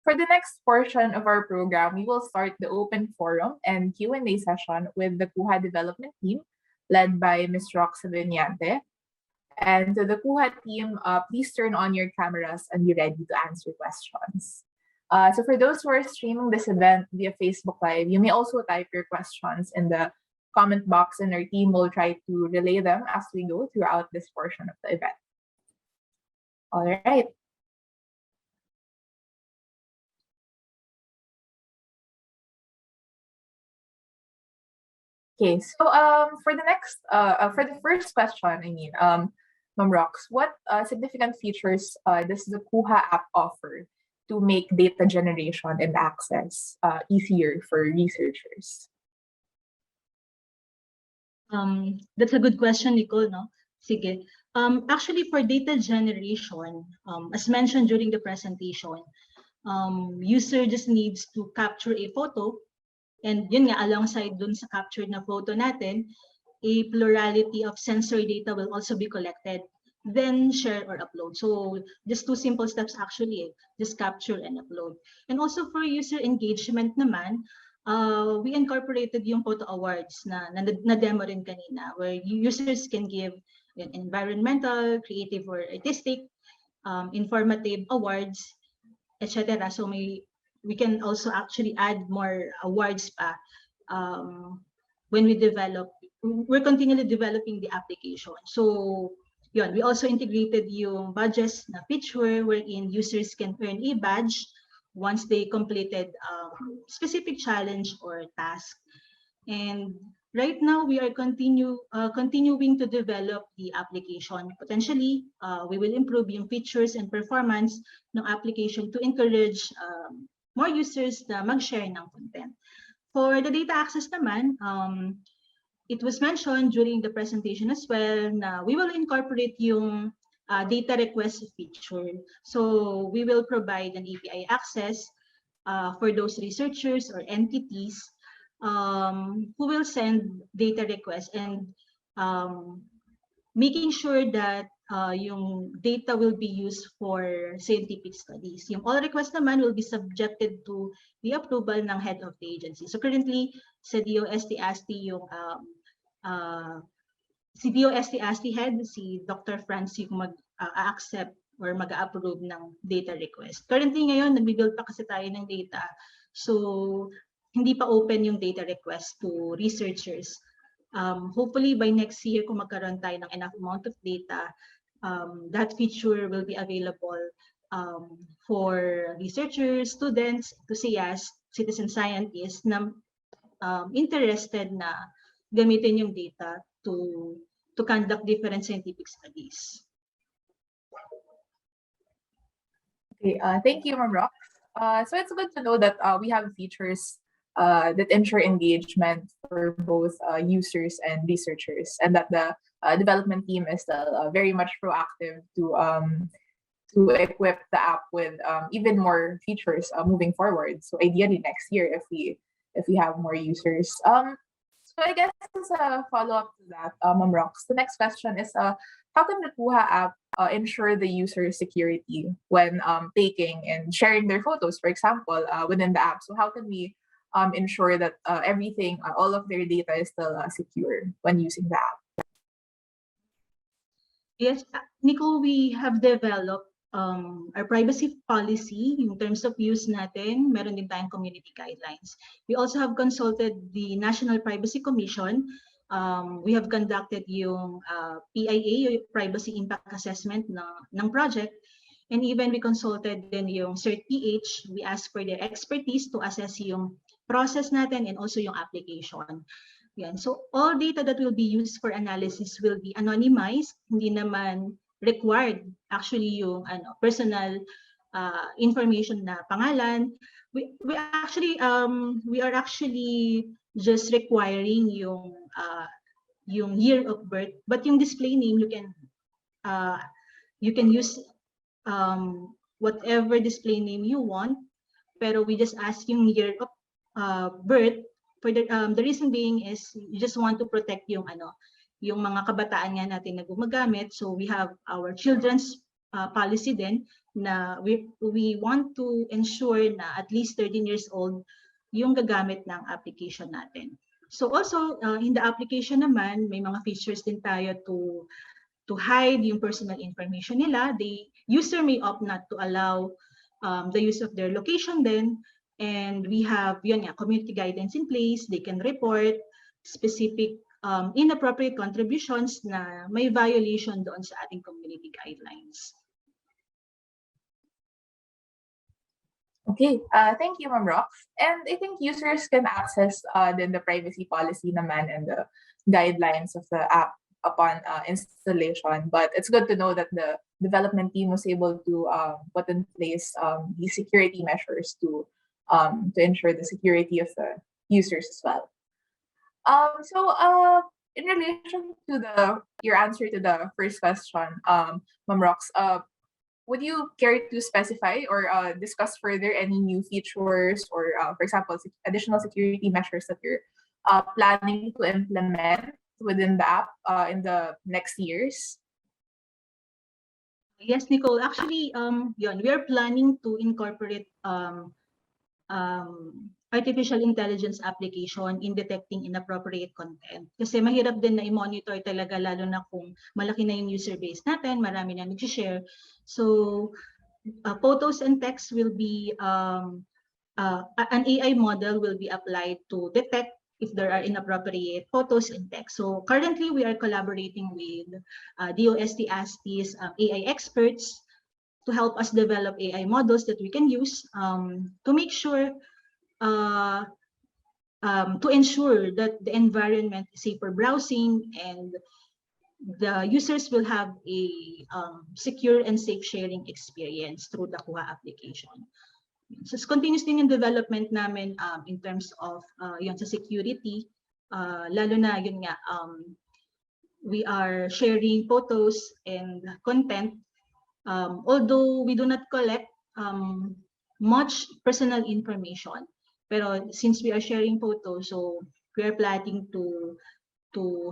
For the next portion of our program, we will start the open forum and Q&A session with the Kuha development team, led by Ms. Rox Sabiniante. And to the Kuha team, please turn on your cameras and be ready to answer questions. So for those who are streaming this event via Facebook Live, you may also type your questions in the comment box, and our team will try to relay them as we go throughout this portion of the event. All right. Okay, so for the first question, Ma'am Rox, what significant features does the Kuha app offer to make data generation and access easier for researchers? That's a good question, Nicole, no? Sige. Actually, for data generation, as mentioned during the presentation, user just needs to capture a photo, and yun nga, alongside dun sa captured na photo natin, a plurality of sensory data will also be collected, then share or upload. So just two simple steps actually, just capture and upload. And also for user engagement naman, we incorporated yung photo awards na demo rin kanina, where users can give environmental, creative or artistic, informative awards, etc. So we can also actually add more awards pa when we're continually developing the application. So yun, we also integrated yung badges na feature wherein users can earn a badge once they completed specific challenge or task. And right now we are continuing to develop the application. Potentially, we will improve yung features and performance ng application to encourage more users na mag-share ng content. For the data access naman, it was mentioned during the presentation as well na we will incorporate yung data request feature. So we will provide an API access for those researchers or entities who will send data requests, and making sure that yung data will be used for scientific studies. Yung all requests naman will be subjected to the approval ng head of the agency. So currently, sa DOST-ASTI yung si DOST-ASTI head, si Dr. Franz yung mag-accept or mag-approve ng data request. Currently ngayon, nag-build pa kasi tayo ng data. So hindi pa open yung data request to researchers. Hopefully by next year, kung magkaroon tayo ng enough amount of data, that feature will be available for researchers, students, enthusiasts, citizen scientists na interested na gamitin yung data to conduct different scientific studies. Okay, thank you, Ma'am Rox. So it's good to know that we have features that ensure engagement for both users and researchers, and that the development team is still very much proactive to equip the app with even more features moving forward. So ideally next year, if we have more users. So I guess as a follow-up to that, Ma'am Rox, the next question is how can the Kuha app ensure the user security when taking and sharing their photos, for example, within the app? So how can we ensure that everything, all of their data is still secure when using the app? Yes, Nico, we have developed our privacy policy in terms of use natin. Meron din tayong community guidelines. We also have consulted the National Privacy Commission. We have conducted yung PIA, yung Privacy Impact Assessment ng project. And even we consulted din yung CERT-PH. We asked for their expertise to assess yung process natin and also yung application. Yan. So all data that will be used for analysis will be anonymized. Hindi naman required actually yung personal information na pangalan. We are actually just requiring yung year of birth, but yung display name you can use whatever display name you want, pero we just ask yung year of birth. For the reason being is you just want to protect yung mga kabataan nga natin na gumagamit. So we have our children's policy din na we want to ensure na at least 13 years old yung gagamit ng application natin. So also, in the application naman, may mga features din tayo to hide yung personal information nila. The user may opt not to allow the use of their location then, and we have yun nga, community guidance in place. They can report specific inappropriate contributions na may violation doon sa ating community guidelines. Okay, thank you, Ma'am Rox. And I think users can access then the privacy policy naman and the guidelines of the app upon installation. But it's good to know that the development team was able to put in place the security measures to ensure the security of the users as well. In relation to your answer to the first question, Ma'am Rox, would you care to specify or discuss further any new features or, for example, additional security measures that you're planning to implement within the app in the next years? Yes, Nicole. Actually, we are planning to incorporate artificial intelligence application in detecting inappropriate content. Kasi mahirap din na i-monitor talaga, lalo na kung malaki na yung user base natin, marami na nag-share. So, photos and text will be, an AI model will be applied to detect if there are inappropriate photos and text. So, currently we are collaborating with DOST-ASTI's AI experts to help us develop AI models that we can use to make sure to ensure that the environment is safe for browsing and the users will have a secure and safe sharing experience through the Kuha application. So continuous din yung development namin in terms of yun sa security, lalo na yun nga, we are sharing photos and content, although we do not collect much personal information. Pero since we are sharing photos, so we are planning to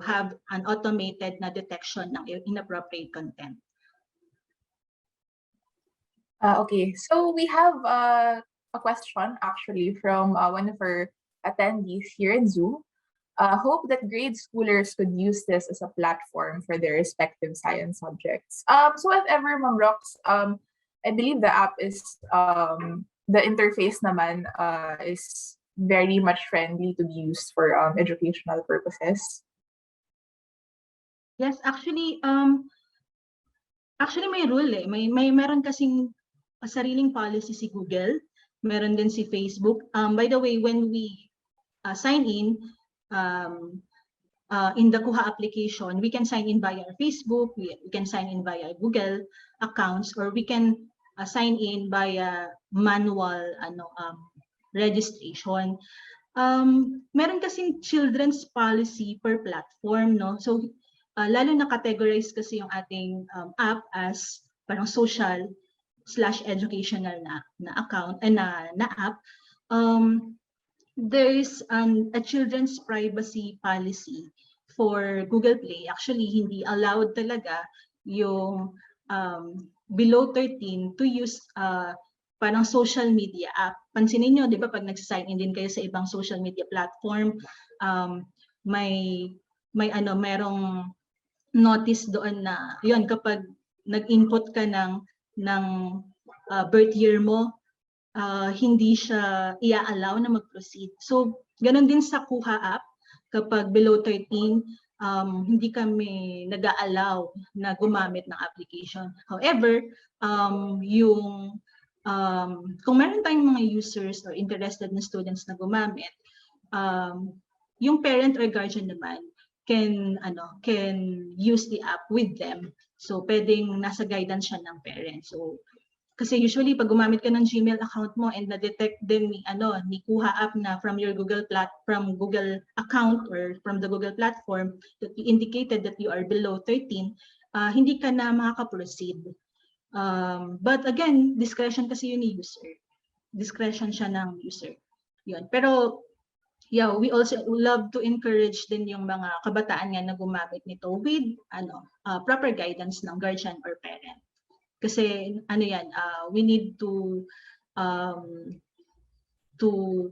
have an automated na detection ng inappropriate content. Okay, so we have a question actually from one of our attendees here in Zoom. Hope that grade schoolers could use this as a platform for their respective science subjects. So if ever, Ma'am Rox, I believe the app is the interface naman is very much friendly to be used for educational purposes. Yes, actually may rule eh. Meron kasing sariling policy si Google, meron din si Facebook. By the way, when we sign in the Kuha application, we can sign in via our Facebook, we can sign in via Google accounts, or we can sign in via manual registration. Meron kasing children's policy per platform, no? So lalo na categorize kasi yung ating app as parang social/educational na account na app. There is a children's privacy policy for Google Play. Actually, hindi allowed talaga yung below 13 to use parang social media app. Pansinin nyo, di ba, pag nag-sign in din kayo sa ibang social media platform, merong notice doon na, yun, kapag nag-input ka ng birth year mo, hindi siya i-allow na mag-proceed. So, ganun din sa Kuha app, kapag below 13, hindi kami nag-a-allow na gumamit ng application. However, kung meron tayong mga users or interested na students na gumamit, yung parent or guardian naman can use the app with them. So pwedeng nasa guidance siya ng parent. So kasi usually pag gumamit ka ng Gmail account mo and na-detect din ni Kuha app na from your Google account or from the Google platform that you indicated that you are below 13, hindi ka na makaka-proceed. But again, discretion kasi yun ni user. Discretion siya ng user. Yun. Pero yeah, we also love to encourage din yung mga kabataan nga na gumamit nito with proper guidance ng guardian or parent. Kasi ano yan, we need to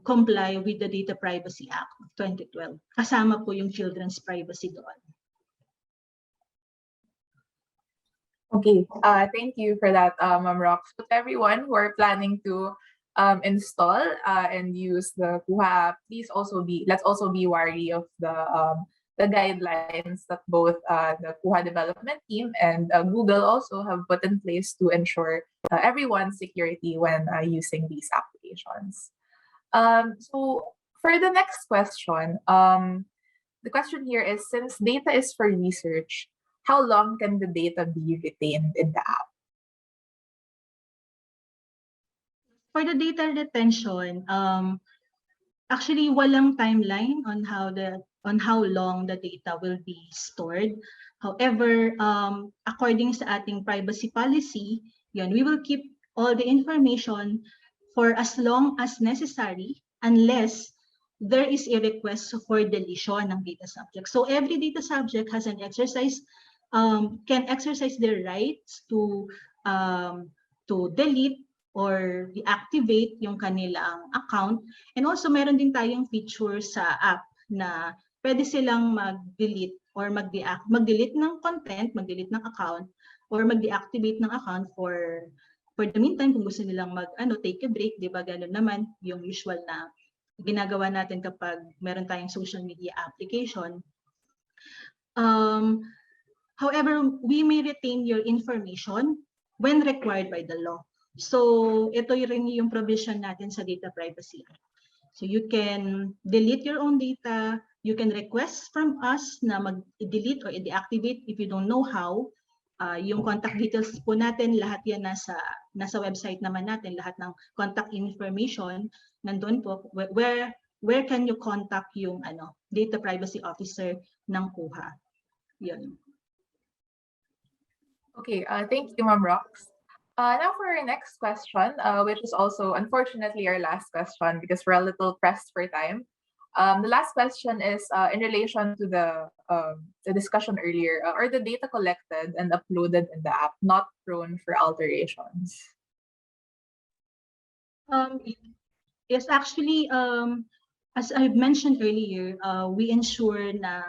comply with the Data Privacy Act of 2012. Kasama po yung children's privacy doon. Okay, thank you for that, Ma'am Rox. But everyone who are planning to install and use the Kuha app, let's also be wary of the guidelines that both the Kuha development team and Google also have put in place to ensure everyone's security when using these applications. So for the next question, the question here is, since data is for research, how long can the data be retained in the app? For the data retention, actually walang timeline on how long the data will be stored. However, according sa ating privacy policy, we will keep all the information for as long as necessary unless there is a request for deletion ng data subject. So every data subject has an exercise, can exercise their rights to delete or deactivate yung kanilang account. And also meron din tayong feature sa app na pwede silang mag-delete or mag-delete ng content, mag-delete ng account, or mag-deactivate ng account for the meantime kung gusto nilang take a break, di ba? Ganun naman yung usual na ginagawa natin kapag meron tayong social media application. However, we may retain your information when required by the law. So ito rin yung provision natin sa Data Privacy Act. So you can delete your own data, you can request from us na mag-delete or deactivate if you don't know how. Yung contact details po natin, lahat yan nasa website naman natin, lahat ng contact information nandun po. Where can you contact yung data privacy officer ng Kuha? Yun. Okay, thank you, Ma'am Rox. Now for our next question, which is also unfortunately our last question because we're a little pressed for time. The last question is in relation to the discussion earlier. Are the data collected and uploaded in the app not prone for alterations? Yes, actually, as I've mentioned earlier, we ensure na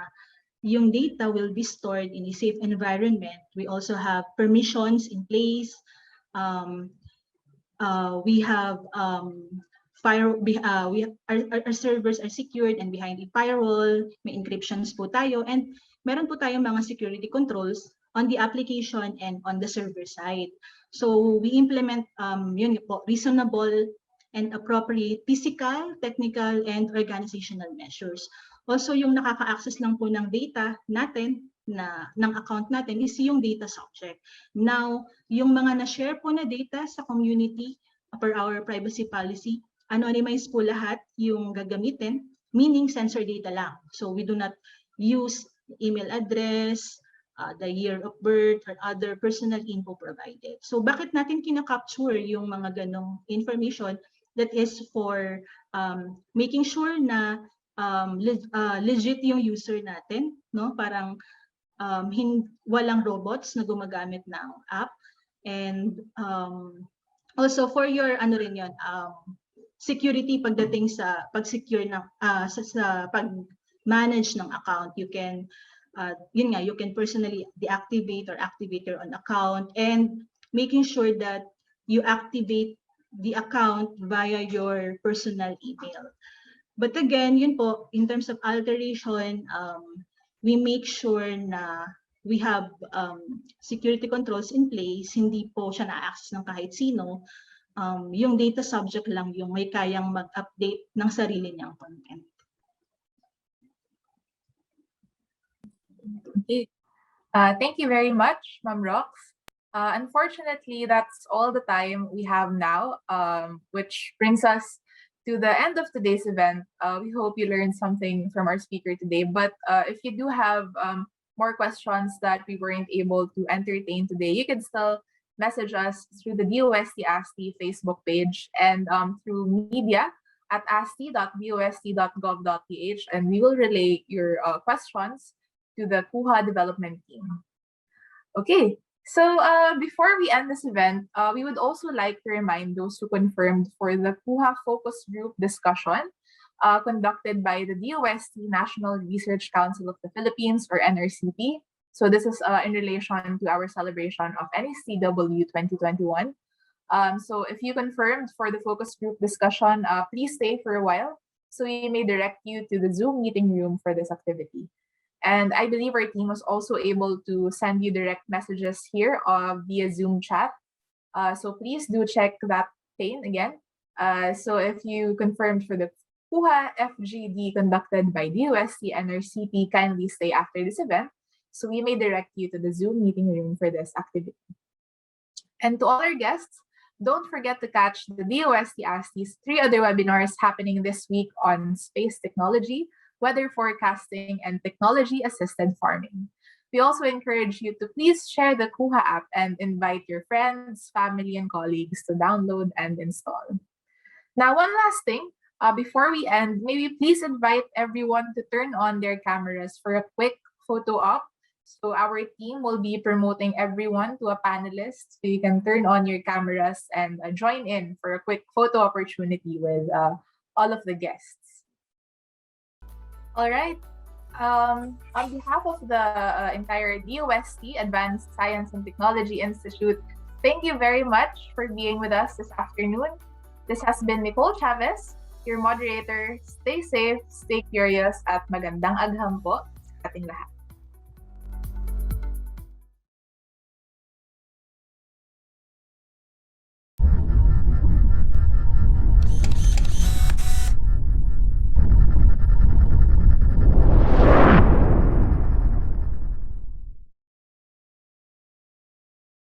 yung data will be stored in a safe environment. We also have permissions in place. We have our servers are secured and behind a firewall, may encryptions po tayo, and meron po tayong mga security controls on the application and on the server side. So we implement yun po, reasonable and appropriate physical, technical, and organizational measures. Also, yung nakaka-access lang po ng data natin, ng account natin is yung data subject. Now, yung mga na-share po na data sa community per our privacy policy, anonymize po lahat yung gagamitin, meaning sensor data lang. So we do not use email address, the year of birth, or other personal info provided. So bakit natin kina-capture yung mga ganong information? That is for making sure na legit yung user natin, no? Parang walang robots na gumagamit ng app, and also for your rin yun, security pagdating sa pag-secure ng sa pag-manage ng account. You can you can personally deactivate or activate your own account, and making sure that you activate the account via your personal email. But again, yun po, in terms of alteration, we make sure na we have security controls in place, hindi po siya na-access ng kahit sino. Yung data subject lang yung may kayang mag-update ng sarili niyang content. Okay. Thank you very much, Ma'am Rox. Unfortunately, that's all the time we have now, which brings us to the end of today's event. We hope you learned something from our speaker today. But if you do have more questions that we weren't able to entertain today, you can still message us through the DOST-ASTI Facebook page and through media at asti.dost.gov.ph, and we will relay your questions to the Kuha development team. Okay, So before we end this event, we would also like to remind those who confirmed for the Kuha Focus Group discussion conducted by the DOST National Research Council of the Philippines, or NRCP. So this is in relation to our celebration of NSTW 2021. So if you confirmed for the focus group discussion, please stay for a while so we may direct you to the Zoom meeting room for this activity. And I believe our team was also able to send you direct messages here via Zoom chat. So please do check that pane again. So if you confirmed for the Kuha FGD conducted by DOST NRCP, kindly stay after this event so we may direct you to the Zoom meeting room for this activity. And to all our guests, don't forget to catch the DOST-ASTI's 3 other webinars happening this week on space technology, weather forecasting, and technology-assisted farming. We also encourage you to please share the Kuha app and invite your friends, family, and colleagues to download and install. Now, one last thing, before we end, maybe please invite everyone to turn on their cameras for a quick photo op. So our team will be promoting everyone to a panelist. So you can turn on your cameras and join in for a quick photo opportunity with all of the guests. All right. On behalf of the entire DOST Advanced Science and Technology Institute, thank you very much for being with us this afternoon. This has been Nicole Chavez, your moderator. Stay safe, stay curious, at magandang agham po sa ating lahat.